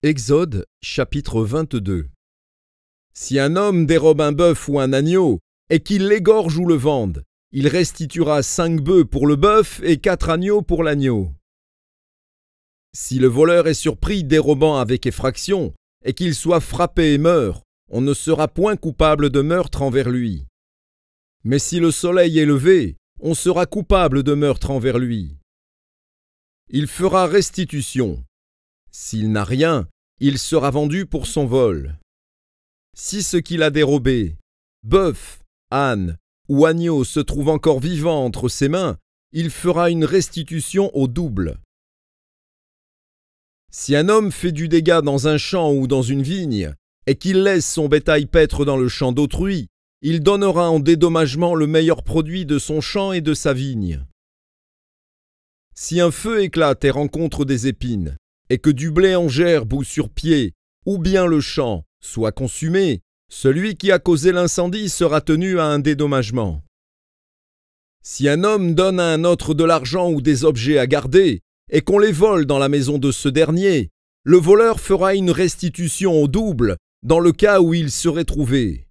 Exode, chapitre 22. Si un homme dérobe un bœuf ou un agneau, et qu'il l'égorge ou le vende, il restituera 5 bœufs pour le bœuf et 4 agneaux pour l'agneau. Si le voleur est surpris dérobant avec effraction, et qu'il soit frappé et meurt, on ne sera point coupable de meurtre envers lui. Mais si le soleil est levé, on sera coupable de meurtre envers lui. Il fera restitution. S'il n'a rien, il sera vendu pour son vol. Si ce qu'il a dérobé, bœuf, âne ou agneau, se trouve encore vivant entre ses mains, il fera une restitution au double. Si un homme fait du dégât dans un champ ou dans une vigne, et qu'il laisse son bétail paître dans le champ d'autrui, il donnera en dédommagement le meilleur produit de son champ et de sa vigne. Si un feu éclate et rencontre des épines, et que du blé en gerbe ou sur pied, ou bien le champ, soit consumé, celui qui a causé l'incendie sera tenu à un dédommagement. Si un homme donne à un autre de l'argent ou des objets à garder, et qu'on les vole dans la maison de ce dernier, le voleur fera une restitution au double, dans le cas où il serait trouvé.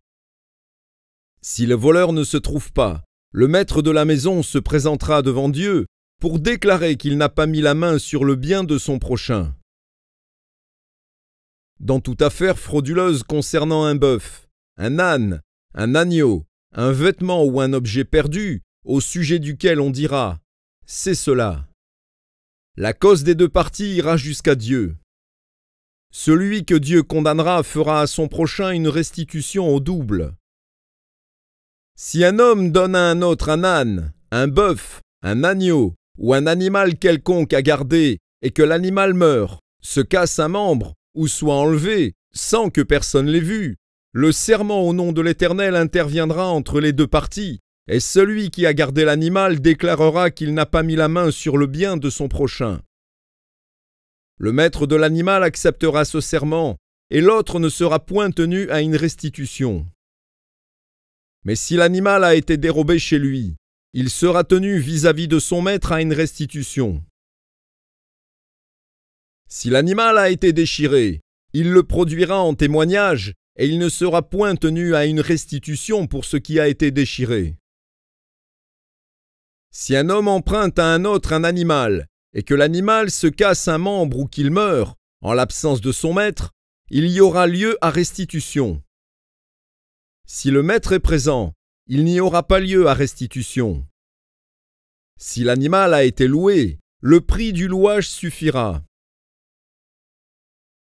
Si le voleur ne se trouve pas, le maître de la maison se présentera devant Dieu pour déclarer qu'il n'a pas mis la main sur le bien de son prochain. Dans toute affaire frauduleuse concernant un bœuf, un âne, un agneau, un vêtement ou un objet perdu, au sujet duquel on dira « c'est cela », la cause des deux parties ira jusqu'à Dieu. Celui que Dieu condamnera fera à son prochain une restitution au double. Si un homme donne à un autre un âne, un bœuf, un agneau ou un animal quelconque à garder et que l'animal meure, se casse un membre ou soit enlevé sans que personne l'ait vu, le serment au nom de l'Éternel interviendra entre les deux parties, et celui qui a gardé l'animal déclarera qu'il n'a pas mis la main sur le bien de son prochain. Le maître de l'animal acceptera ce serment, et l'autre ne sera point tenu à une restitution. Mais si l'animal a été dérobé chez lui, il sera tenu vis-à-vis de son maître à une restitution. Si l'animal a été déchiré, il le produira en témoignage, et il ne sera point tenu à une restitution pour ce qui a été déchiré. Si un homme emprunte à un autre un animal, et que l'animal se casse un membre ou qu'il meure, en l'absence de son maître, il y aura lieu à restitution. Si le maître est présent, il n'y aura pas lieu à restitution. Si l'animal a été loué, le prix du louage suffira.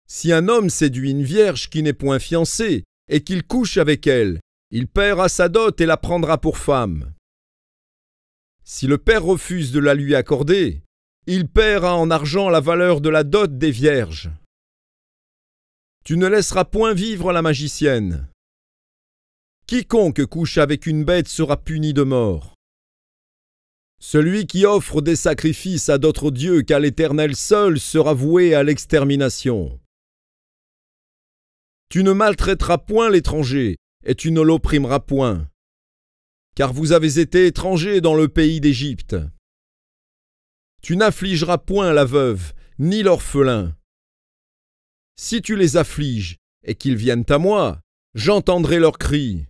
Si un homme séduit une vierge qui n'est point fiancée, et qu'il couche avec elle, il paiera sa dot et la prendra pour femme. Si le père refuse de la lui accorder, il paiera en argent la valeur de la dot des vierges. Tu ne laisseras point vivre la magicienne. Quiconque couche avec une bête sera puni de mort. Celui qui offre des sacrifices à d'autres dieux qu'à l'Éternel seul sera voué à l'extermination. Tu ne maltraiteras point l'étranger, et tu ne l'opprimeras point, car vous avez été étrangers dans le pays d'Égypte. Tu n'affligeras point la veuve, ni l'orphelin. Si tu les affliges, et qu'ils viennent à moi, j'entendrai leurs cris.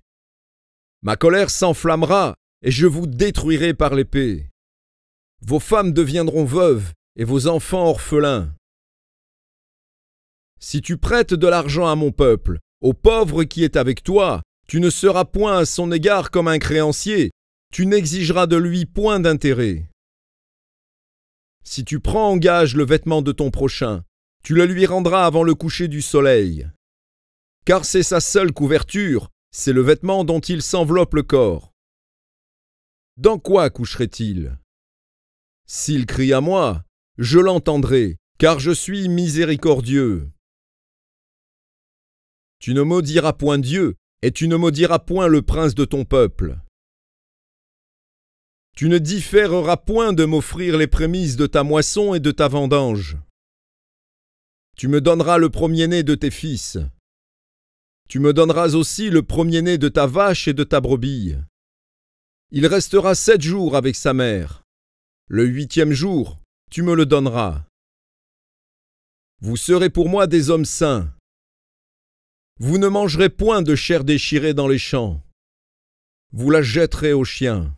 Ma colère s'enflammera, et je vous détruirai par l'épée. Vos femmes deviendront veuves, et vos enfants orphelins. Si tu prêtes de l'argent à mon peuple, au pauvre qui est avec toi, tu ne seras point à son égard comme un créancier, tu n'exigeras de lui point d'intérêt. Si tu prends en gage le vêtement de ton prochain, tu le lui rendras avant le coucher du soleil. Car c'est sa seule couverture, c'est le vêtement dont il s'enveloppe le corps. Dans quoi coucherait-il? S'il crie à moi, je l'entendrai, car je suis miséricordieux. Tu ne maudiras point Dieu, et tu ne maudiras point le prince de ton peuple. Tu ne différeras point de m'offrir les prémices de ta moisson et de ta vendange. Tu me donneras le premier-né de tes fils. Tu me donneras aussi le premier-né de ta vache et de ta brebis. Il restera 7 jours avec sa mère. Le 8e jour, tu me le donneras. Vous serez pour moi des hommes saints. Vous ne mangerez point de chair déchirée dans les champs. Vous la jetterez aux chiens.